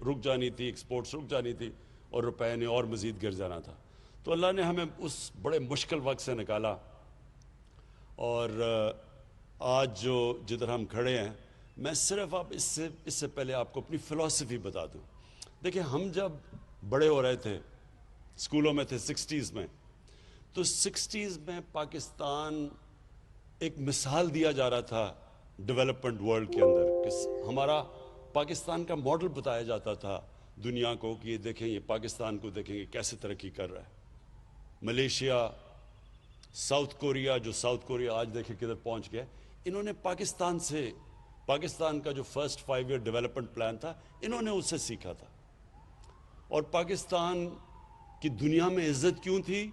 رک جانی تھی، ایکسپورٹس رک جانی تھی اور روپے نے اور مزید گر جانا تھا. تو اللہ نے ہمیں اس بڑے مشکل وقت سے نکالا. اور آج جو جدھر ہم کھڑے ہیں، میں صرف اس سے پہلے آپ کو اپنی فلسفی بتا دوں. دیکھیں، ہم جب بڑے ہو رہے تھے، اسکولوں میں تھے 60s میں، تو 60s میں پاکستان ایک مثال دیا جا رہا تھا ڈیولپمنٹ ورلڈ کے اندر، کہ ہمارا پاکستان کا ماڈل بتایا جاتا تھا دنیا کو کہ یہ دیکھیں، یہ پاکستان کو دیکھیں، یہ کیسے ترقی کر رہا ہے. ملیشیا، ساؤتھ کوریا، جو ساؤتھ کوریا آج دیکھیں کدھر پہنچ گیا، انہوں نے پاکستان کا جو فرسٹ 5 ایئر ڈیولپمنٹ پلان تھا، انہوں نے اس سے سیکھا تھا. اور پاکستان کی دنیا میں عزت کیوں تھی؟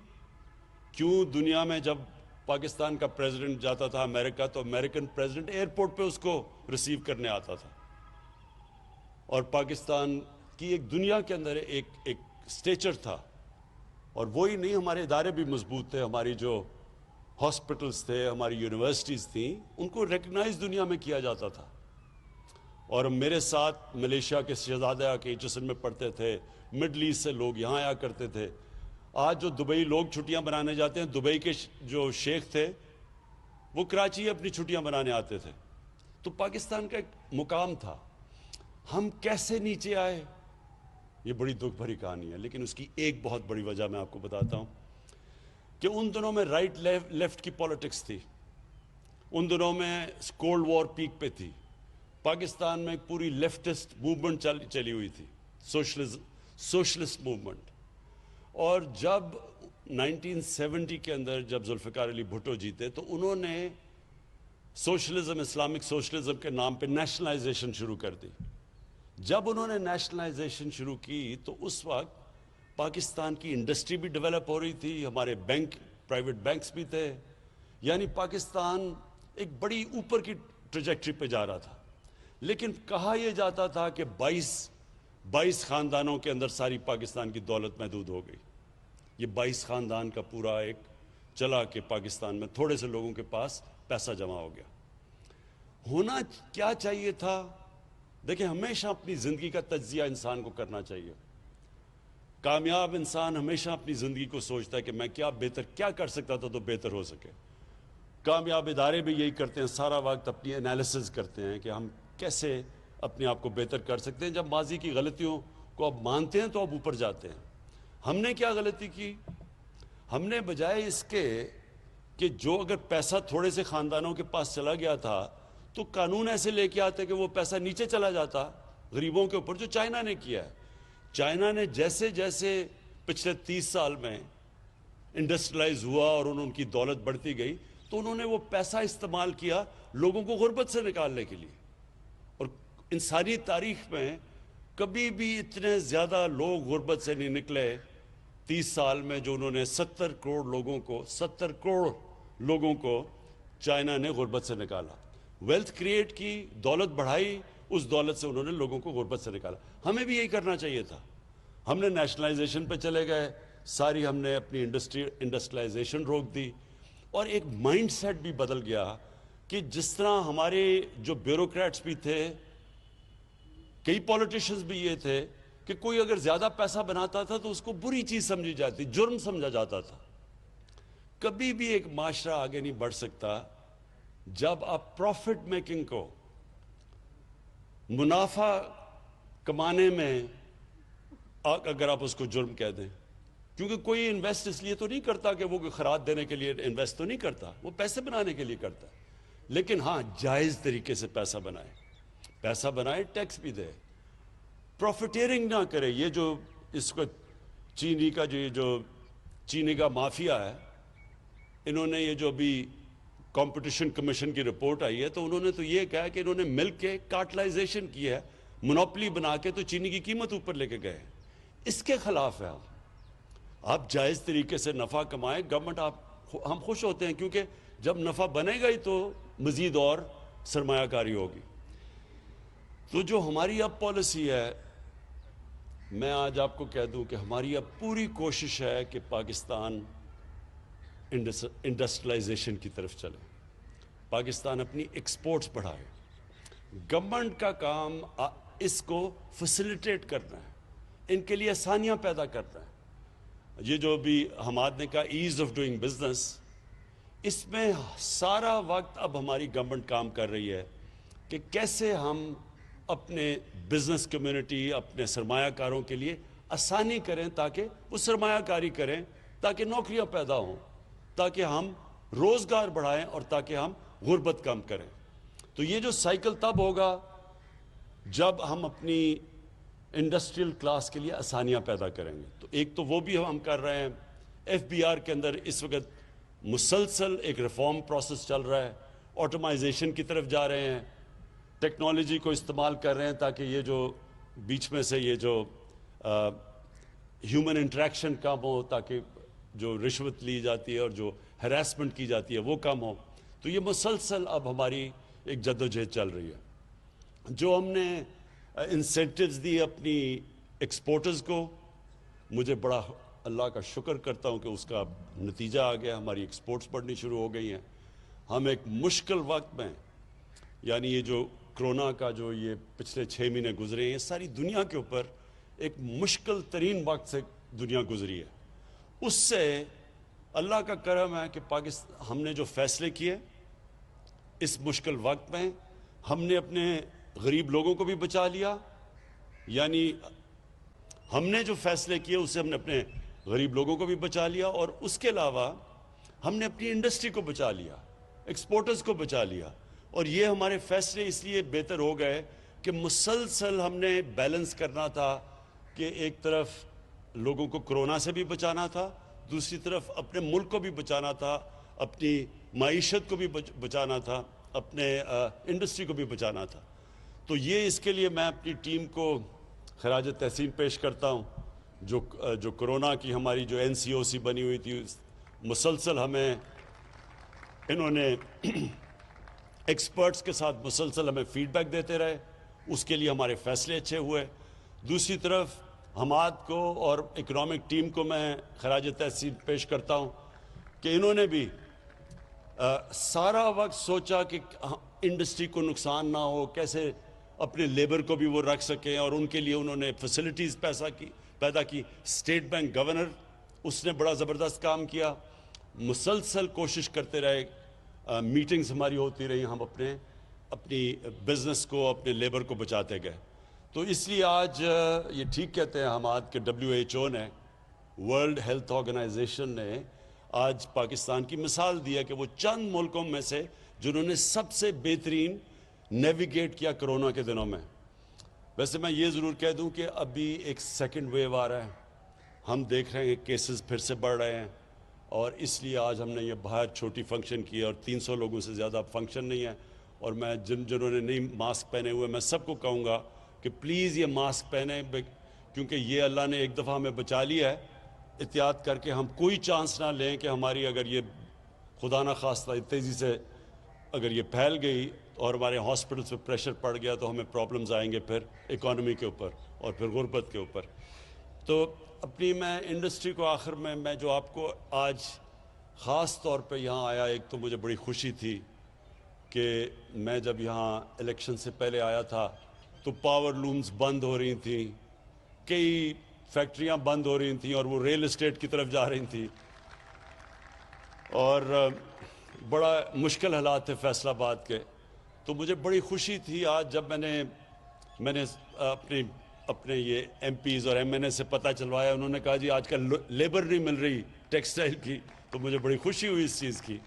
کیوں دنیا میں جب پاکستان کا پریزیڈنٹ جاتا تھا امریکہ، تو امریکن پریزیڈنٹ ایئرپورٹ پہ اس کو ریسیو کرنے آتا تھا. اور پاکستان کی ایک دنیا کے اندر ایک سٹیچر تھا. اور وہی نہیں، ہمارے ادارے بھی مضبوط تھے، ہماری جو ہاسپٹلز تھے، ہماری یونیورسٹیز تھیں، ان کو ریکگنائز دنیا میں کیا جاتا تھا. اور میرے ساتھ ملیشیا کے شہزادے آ کے HSN میں پڑھتے تھے، مڈل ایسٹ سے لوگ یہاں آیا کرتے تھے. آج جو دبئی لوگ چھٹیاں بنانے جاتے ہیں، دبئی کے جو شیخ تھے وہ کراچی اپنی چھٹیاں بنانے آتے تھے. تو پاکستان کا ایک مقام تھا. ہم کیسے نیچے آئے، یہ بڑی دکھ بھری کہانی ہے. لیکن اس کی ایک بہت بڑی وجہ میں آپ کو بتاتا ہوں کہ ان دنوں میں رائٹ لیفٹ کی پالیٹکس تھی. ان دنوں میں کولڈ وار پیک پہ تھی. پاکستان میں ایک پوری لیفٹسٹ موومنٹ چلی ہوئی تھی، سوشلسٹ موومنٹ. اور جب 1970 کے اندر جب ذوالفقار علی بھٹو جیتے، تو انہوں نے سوشلزم، اسلامک سوشلزم کے نام پہ نیشنلائزیشن شروع کر دی. جب انہوں نے نیشنلائزیشن شروع کی تو اس وقت پاکستان کی انڈسٹری بھی ڈیولپ ہو رہی تھی، ہمارے بینک، پرائیویٹ بینکس بھی تھے. یعنی پاکستان ایک بڑی اوپر کی ٹریجیکٹری پہ جا رہا تھا. لیکن کہا یہ جاتا تھا کہ 22 خاندانوں کے اندر ساری پاکستان کی دولت محدود ہو گئی. یہ 22 خاندان کا پورا ایک چلا کہ پاکستان میں تھوڑے سے لوگوں کے پاس پیسہ جمع ہو گیا. ہونا کیا چاہیے تھا؟ دیکھیں، ہمیشہ اپنی زندگی کا تجزیہ انسان کو کرنا چاہیے. کامیاب انسان ہمیشہ اپنی زندگی کو سوچتا ہے کہ میں کیا کر سکتا تھا تو بہتر ہو سکے. کامیاب ادارے بھی یہی کرتے ہیں، سارا وقت اپنی انالیسز کرتے ہیں کہ ہم کیسے اپنے آپ کو بہتر کر سکتے ہیں. جب ماضی کی غلطیوں کو اب مانتے ہیں تو اب اوپر جاتے ہیں. ہم نے کیا غلطی کی؟ ہم نے بجائے اس کے کہ جو اگر پیسہ تھوڑے سے خاندانوں کے پاس چلا گیا تھا تو قانون ایسے لے کے آتے کہ وہ پیسہ نیچے چلا جاتا غریبوں کے اوپر، جو چائنا نے کیا ہے. چائنا نے جیسے جیسے پچھلے 30 سال میں انڈسٹریلائز ہوا اور ان کی دولت بڑھتی گئی، تو انہوں نے وہ پیسہ استعمال کیا لوگوں کو غربت سے نکالنے کے لیے. اور انسانی تاریخ میں کبھی بھی اتنے زیادہ لوگ غربت سے نہیں نکلے 30 سال میں، جو انہوں نے 70 کروڑ لوگوں کو چائنا نے غربت سے نکالا. ویلتھ کریٹ کی، دولت بڑھائی، اس دولت سے انہوں نے لوگوں کو غربت سے نکالا. ہمیں بھی یہی کرنا چاہیے تھا. ہم نے نیشنلائزیشن پہ چلے گئے، ساری ہم نے اپنی انڈسٹریلائزیشن روک دی. اور ایک مائنڈ سیٹ بھی بدل گیا کہ جس طرح ہمارے جو بیوروکریٹس بھی تھے، کئی پولیٹیشنز بھی یہ تھے کہ کوئی اگر زیادہ پیسہ بناتا تھا تو اس کو بری چیز سمجھی جاتی، جرم سمجھا جاتا تھا. کبھی بھی ایک معاشرہ آگے نہیں بڑھ سکتا جب آپ پروفٹ میکنگ کو، منافع کمانے میں اگر آپ اس کو جرم کہہ دیں. کیونکہ کوئی انویسٹ اس لیے تو نہیں کرتا کہ وہ خراج دینے کے لیے انویسٹ تو نہیں کرتا، وہ پیسے بنانے کے لیے کرتا ہے. لیکن ہاں، جائز طریقے سے پیسہ بنائے، ٹیکس بھی دے، پروفیٹیرنگ نہ کرے. یہ جو اس کو چینی کا مافیا ہے، انہوں نے یہ جو بھی کمپٹیشن کمیشن کی رپورٹ آئی ہے، تو انہوں نے تو یہ کہا کہ انہوں نے ملک کے کارٹلائزیشن کی ہے، مونوپلی بنا کے تو چینی کی قیمت اوپر لے کے گئے. اس کے خلاف ہے. آپ جائز طریقے سے نفع کمائیں، گورنمنٹ ہم خوش ہوتے ہیں، کیونکہ جب نفع بنے گا ہی تو مزید اور سرمایہ کاری ہوگی. تو جو ہماری اب پالیسی ہے، میں آج آپ کو کہہ دوں کہ ہماری اب پوری کوشش ہے کہ پاکستان انڈسٹریلائزیشن کی طرف چلے، پاکستان اپنی ایکسپورٹس بڑھائے. گورنمنٹ کا کام اس کو فیسیلیٹیٹ کرنا ہے، ان کے لیے آسانیاں پیدا کرنا ہے۔ یہ جو بھی حماد نے کہا ایز آف ڈوئنگ بزنس، اس میں سارا وقت اب ہماری گورنمنٹ کام کر رہی ہے کہ کیسے ہم اپنے بزنس کمیونٹی، اپنے سرمایہ کاروں کے لیے آسانی کریں تاکہ وہ سرمایہ کاری کریں، تاکہ نوکریاں پیدا ہوں، تاکہ ہم روزگار بڑھائیں اور تاکہ ہم غربت کم کریں۔ تو یہ جو سائیکل تب ہوگا جب ہم اپنی انڈسٹریل کلاس کے لیے آسانیاں پیدا کریں گے۔ تو ایک تو وہ بھی ہم کر رہے ہیں، ایف بی آر کے اندر اس وقت مسلسل ایک ریفارم پروسیس چل رہا ہے، آٹومائزیشن کی طرف جا رہے ہیں، ٹیکنالوجی کو استعمال کر رہے ہیں تاکہ یہ جو بیچ میں سے یہ جو ہیومن انٹریکشن کم ہو، تاکہ جو رشوت لی جاتی ہے اور جو ہراسمنٹ کی جاتی ہے وہ کم ہو۔ تو یہ مسلسل اب ہماری ایک جدوجہد چل رہی ہے۔ جو ہم نے انسینٹیوز دی اپنی ایکسپورٹرز کو، مجھے بڑا اللہ کا شکر کرتا ہوں کہ اس کا نتیجہ آ گیا، ہماری ایکسپورٹس بڑھنی شروع ہو گئی ہیں۔ ہم ایک مشکل وقت میں، یعنی یہ جو کرونا کا جو یہ پچھلے 6 مہینے گزرے ہیں، ساری دنیا کے اوپر ایک مشکل ترین وقت سے دنیا گزری ہے۔ اس سے اللہ کا کرم ہے کہ ہم نے جو فیصلے کیے اس مشکل وقت میں، ہم نے اپنے غریب لوگوں کو بھی بچا لیا، یعنی ہم نے جو فیصلے کیے اس سے ہم نے اپنے غریب لوگوں کو بھی بچا لیا، اور اس کے علاوہ ہم نے اپنی انڈسٹری کو بچا لیا، ایکسپورٹرز کو بچا لیا۔ اور یہ ہمارے فیصلے اس لیے بہتر ہو گئے کہ مسلسل ہم نے بیلنس کرنا تھا کہ ایک طرف لوگوں کو کرونا سے بھی بچانا تھا، دوسری طرف اپنے ملک کو بھی بچانا تھا، اپنی معیشت کو بھی بچانا تھا، اپنے انڈسٹری کو بھی بچانا تھا۔ تو یہ اس کے لیے میں اپنی ٹیم کو خراج تحسین پیش کرتا ہوں، جو کرونا کی ہماری جو این سی او سی بنی ہوئی تھی، مسلسل ہمیں انہوں نے ایکسپرٹس کے ساتھ مسلسل ہمیں فیڈ بیک دیتے رہے، اس کے لیے ہمارے فیصلے اچھے ہوئے۔ دوسری طرف حماد کو اور اکنامک ٹیم کو میں خراج تحسین پیش کرتا ہوں کہ انہوں نے بھی سارا وقت سوچا کہ انڈسٹری کو نقصان نہ ہو، کیسے اپنے لیبر کو بھی وہ رکھ سکیں، اور ان کے لیے انہوں نے فیسلٹیز پیدا کی۔ اسٹیٹ بینک گورنر، اس نے بڑا زبردست کام کیا، مسلسل کوشش کرتے رہے، میٹنگز ہماری ہوتی رہی، ہم اپنی بزنس کو، اپنے لیبر کو بچاتے گئے۔ تو اس لیے آج یہ ٹھیک کہتے ہیں حماد کہ WHO نے، ورلڈ ہیلتھ آرگنائزیشن نے آج پاکستان کی مثال دی ہے کہ وہ چند ملکوں میں سے جنہوں نے سب سے بہترین نیویگیٹ کیا کرونا کے دنوں میں۔ ویسے میں یہ ضرور کہہ دوں کہ ابھی ایک سیکنڈ ویو آ رہا ہے، ہم دیکھ رہے ہیں کہ کیسز پھر سے بڑھ رہے ہیں، اور اس لیے آج ہم نے یہ باہر چھوٹی فنکشن کی، اور 300 لوگوں سے زیادہ فنکشن نہیں ہے۔ اور میں جنہوں نے نہیں ماسک پہنے ہوئے، میں سب کو کہوں گا کہ پلیز یہ ماسک پہنیں، کیونکہ یہ اللہ نے ایک دفعہ ہمیں بچا لیا ہے۔ احتیاط کر کے ہم کوئی چانس نہ لیں کہ ہماری اگر یہ خدا نہ خواستہ تیزی سے اگر یہ پھیل گئی اور ہمارے ہاسپٹلس پہ پریشر پڑ گیا تو ہمیں پرابلمز آئیں گے پھر اکانومی کے اوپر اور پھر غربت کے اوپر۔ تو اپنی میں انڈسٹری کو آخر میں جو آپ کو آج خاص طور پہ یہاں آیا، ایک تو مجھے بڑی خوشی تھی کہ میں جب یہاں الیکشن سے پہلے آیا تھا تو پاور لومز بند ہو رہی تھیں، کئی فیکٹریاں بند ہو رہی تھیں اور وہ ریل اسٹیٹ کی طرف جا رہی تھیں، اور بڑا مشکل حالات تھے فیصل آباد کے۔ تو مجھے بڑی خوشی تھی آج جب میں نے اپنے یہ ایم پیز اور ایم این اے سے پتہ چلوایا، انہوں نے کہا جی آج کل لیبر نہیں مل رہی ٹیکسٹائل کی، تو مجھے بڑی خوشی ہوئی اس چیز کی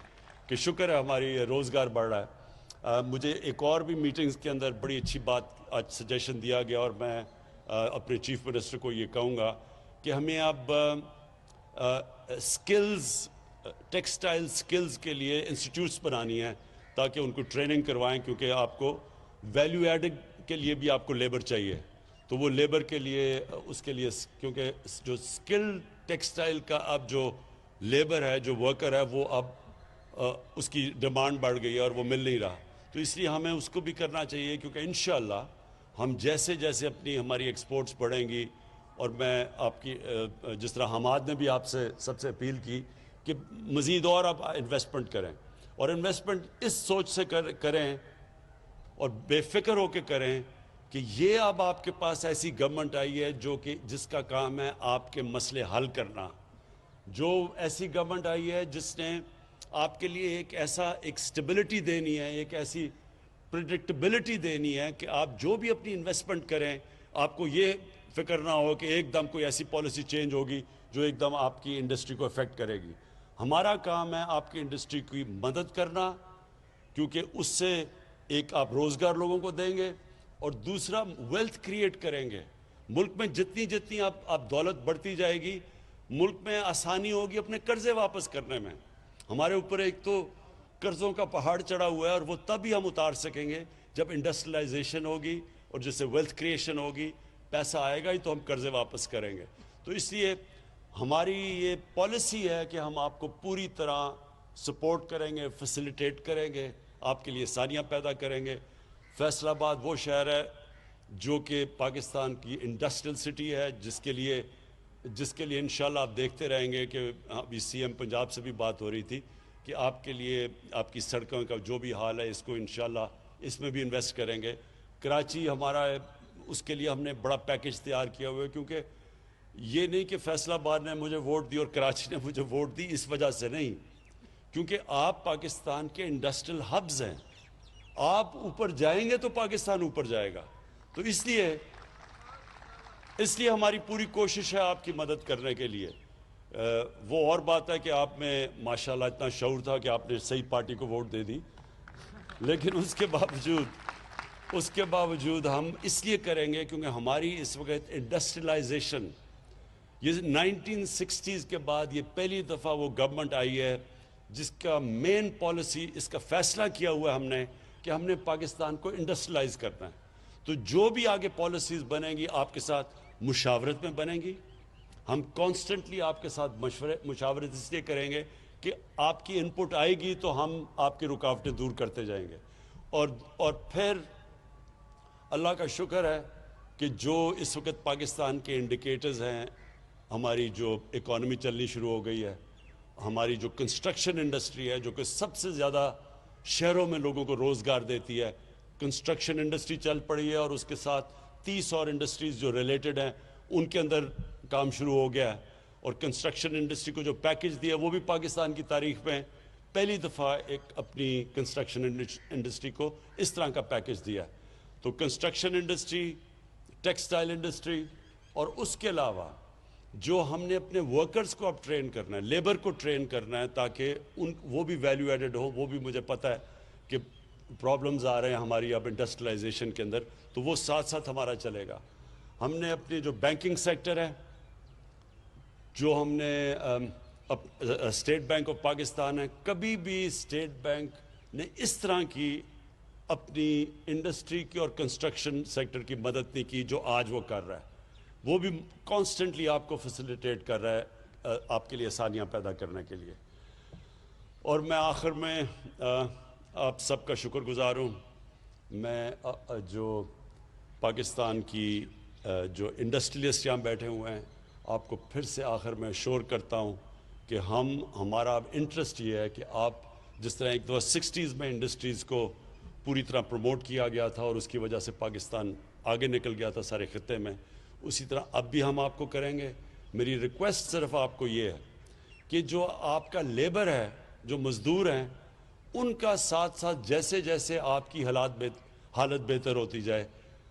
کہ شکر ہے ہماری روزگار بڑھ رہا ہے۔ مجھے ایک اور بھی میٹنگز کے اندر بڑی اچھی بات آج سجیشن دیا گیا، اور میں اپنے چیف منسٹر کو یہ کہوں گا کہ ہمیں اب سکلز، ٹیکسٹائل سکلز کے لیے انسٹیٹیوٹس بنانی ہیں تاکہ ان کو ٹریننگ کروائیں، کیونکہ آپ کو ویلیو ایڈنگ کے لیے بھی آپ کو لیبر چاہیے۔ تو وہ لیبر کے لیے، اس کے لیے، کیونکہ جو سکل ٹیکسٹائل کا اب جو لیبر ہے، جو ورکر ہے، وہ اب اس کی ڈیمانڈ بڑھ گئی ہے اور وہ مل نہیں رہا۔ تو اس لیے ہمیں اس کو بھی کرنا چاہیے، کیونکہ انشاءاللہ ہم جیسے ہماری ایکسپورٹس بڑھیں گی، اور میں آپ کی جس طرح حماد نے بھی آپ سے سب سے اپیل کی کہ مزید اور آپ انویسٹمنٹ کریں، اور انویسٹمنٹ اس سوچ سے کریں اور بے فکر ہو کے کریں کہ یہ اب آپ کے پاس ایسی گورنمنٹ آئی ہے جو کہ جس کا کام ہے آپ کے مسئلے حل کرنا، جو ایسی گورنمنٹ آئی ہے جس نے آپ کے لیے ایک سٹیبلٹی دینی ہے، ایک ایسی پریڈکٹیبلٹی دینی ہے کہ آپ جو بھی اپنی انویسٹمنٹ کریں آپ کو یہ فکر نہ ہو کہ ایک دم کوئی ایسی پالیسی چینج ہوگی جو ایک دم آپ کی انڈسٹری کو افیکٹ کرے گی۔ ہمارا کام ہے آپ کی انڈسٹری کی مدد کرنا، کیونکہ اس سے ایک آپ روزگار لوگوں کو دیں گے اور دوسرا ویلتھ کریٹ کریں گے۔ ملک میں جتنی آپ دولت بڑھتی جائے گی، ملک میں آسانی ہوگی اپنے قرضے واپس کرنے میں۔ ہمارے اوپر ایک تو قرضوں کا پہاڑ چڑھا ہوا ہے اور وہ تب ہی ہم اتار سکیں گے جب انڈسٹریلائزیشن ہوگی اور جس سے ویلتھ کریشن ہوگی، پیسہ آئے گا ہی تو ہم قرضے واپس کریں گے۔ تو اس لیے ہماری یہ پالیسی ہے کہ ہم آپ کو پوری طرح سپورٹ کریں گے، فیسیلیٹیٹ کریں گے، آپ کے لیے آسانیاں پیدا کریں گے۔ فیصل آباد وہ شہر ہے جو کہ پاکستان کی انڈسٹریل سٹی ہے، جس کے لیے انشاءاللہ آپ دیکھتے رہیں گے کہ ابھی سی ایم پنجاب سے بھی بات ہو رہی تھی کہ آپ کے لیے آپ کی سڑکوں کا جو بھی حال ہے اس کو انشاءاللہ اس میں بھی انویسٹ کریں گے۔ کراچی ہمارا ہے، اس کے لیے ہم نے بڑا پیکج تیار کیا ہوا ہے، کیونکہ یہ نہیں کہ فیصل آباد نے مجھے ووٹ دی اور کراچی نے مجھے ووٹ دی، اس وجہ سے نہیں، کیونکہ آپ پاکستان کے انڈسٹریل ہبز ہیں، آپ اوپر جائیں گے تو پاکستان اوپر جائے گا۔ تو اس لیے ہماری پوری کوشش ہے آپ کی مدد کرنے کے لیے۔ وہ اور بات ہے کہ آپ میں ماشاءاللہ اتنا شعور تھا کہ آپ نے صحیح پارٹی کو ووٹ دے دی، لیکن اس کے باوجود ہم اس لیے کریں گے کیونکہ ہماری اس وقت انڈسٹریلائزیشن، یہ 1960s کے بعد یہ پہلی دفعہ وہ گورنمنٹ آئی ہے جس کا مین پالیسی، اس کا فیصلہ کیا ہوا ہے ہم نے کہ ہم نے پاکستان کو انڈسٹریلائز کرنا ہے۔ تو جو بھی آگے پالیسیز بنیں گی آپ کے ساتھ مشاورت میں بنیں گی۔ ہم کانسٹنٹلی آپ کے ساتھ مشاورت اس لیے کریں گے کہ آپ کی انپٹ آئے گی تو ہم آپ کی رکاوٹیں دور کرتے جائیں گے۔ اور پھر اللہ کا شکر ہے کہ جو اس وقت پاکستان کے انڈیکیٹرز ہیں، ہماری جو اکانومی چلنی شروع ہو گئی ہے، ہماری جو کنسٹرکشن انڈسٹری ہے جو کہ سب سے زیادہ شہروں میں لوگوں کو روزگار دیتی ہے، کنسٹرکشن انڈسٹری چل پڑی ہے اور اس کے ساتھ 30 اور انڈسٹریز جو ریلیٹڈ ہیں ان کے اندر کام شروع ہو گیا ہے۔ اور کنسٹرکشن انڈسٹری کو جو پیکج دیا وہ بھی پاکستان کی تاریخ میں پہلی دفعہ ایک اپنی کنسٹرکشن انڈسٹری کو اس طرح کا پیکج دیا ہے۔ تو کنسٹرکشن انڈسٹری، ٹیکسٹائل انڈسٹری، اور اس کے علاوہ جو ہم نے اپنے ورکرز کو اب ٹرین کرنا ہے، لیبر کو ٹرین کرنا ہے تاکہ وہ بھی ویلیو ایڈڈ ہو۔ وہ بھی مجھے پتہ ہے کہ پرابلمز آ رہے ہیں ہماری اب انڈسٹریلائزیشن کے اندر، تو وہ ساتھ ساتھ ہمارا چلے گا۔ ہم نے اپنے جو بینکنگ سیکٹر ہے، جو ہم نے اسٹیٹ بینک آف پاکستان ہے، کبھی بھی اسٹیٹ بینک نے اس طرح کی اپنی انڈسٹری کی اور کنسٹرکشن سیکٹر کی مدد نہیں کی جو آج وہ کر رہا ہے۔ وہ بھی کانسٹنٹلی آپ کو فیسیلیٹیٹ کر رہا ہے آپ کے لیے آسانیاں پیدا کرنے کے لیے۔ اور میں آخر میں آپ سب کا شکر گزار ہوں۔ میں جو پاکستان کی جو انڈسٹریلسٹ یہاں بیٹھے ہوئے ہیں، آپ کو پھر سے آخر میں شور کرتا ہوں کہ ہمارا اب انٹرسٹ یہ ہے کہ آپ جس طرح ایک دفعہ 60s میں انڈسٹریز کو پوری طرح پروموٹ کیا گیا تھا اور اس کی وجہ سے پاکستان آگے نکل گیا تھا سارے خطے میں، اسی طرح اب بھی ہم آپ کو کریں گے۔ میری ریکویسٹ صرف آپ کو یہ ہے کہ جو آپ کا لیبر ہے، جو مزدور ہیں، ان کا ساتھ ساتھ جیسے جیسے آپ کی حالت بہتر ہوتی جائے،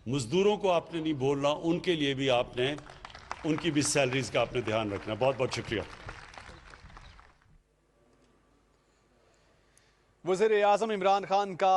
مزدوروں کو آپ نے نہیں بولنا، ان کے لیے بھی آپ نے ان کی بھی سیلریز کا آپ نے دھیان رکھنا۔ بہت بہت شکریہ۔ وزیر اعظم عمران خان کا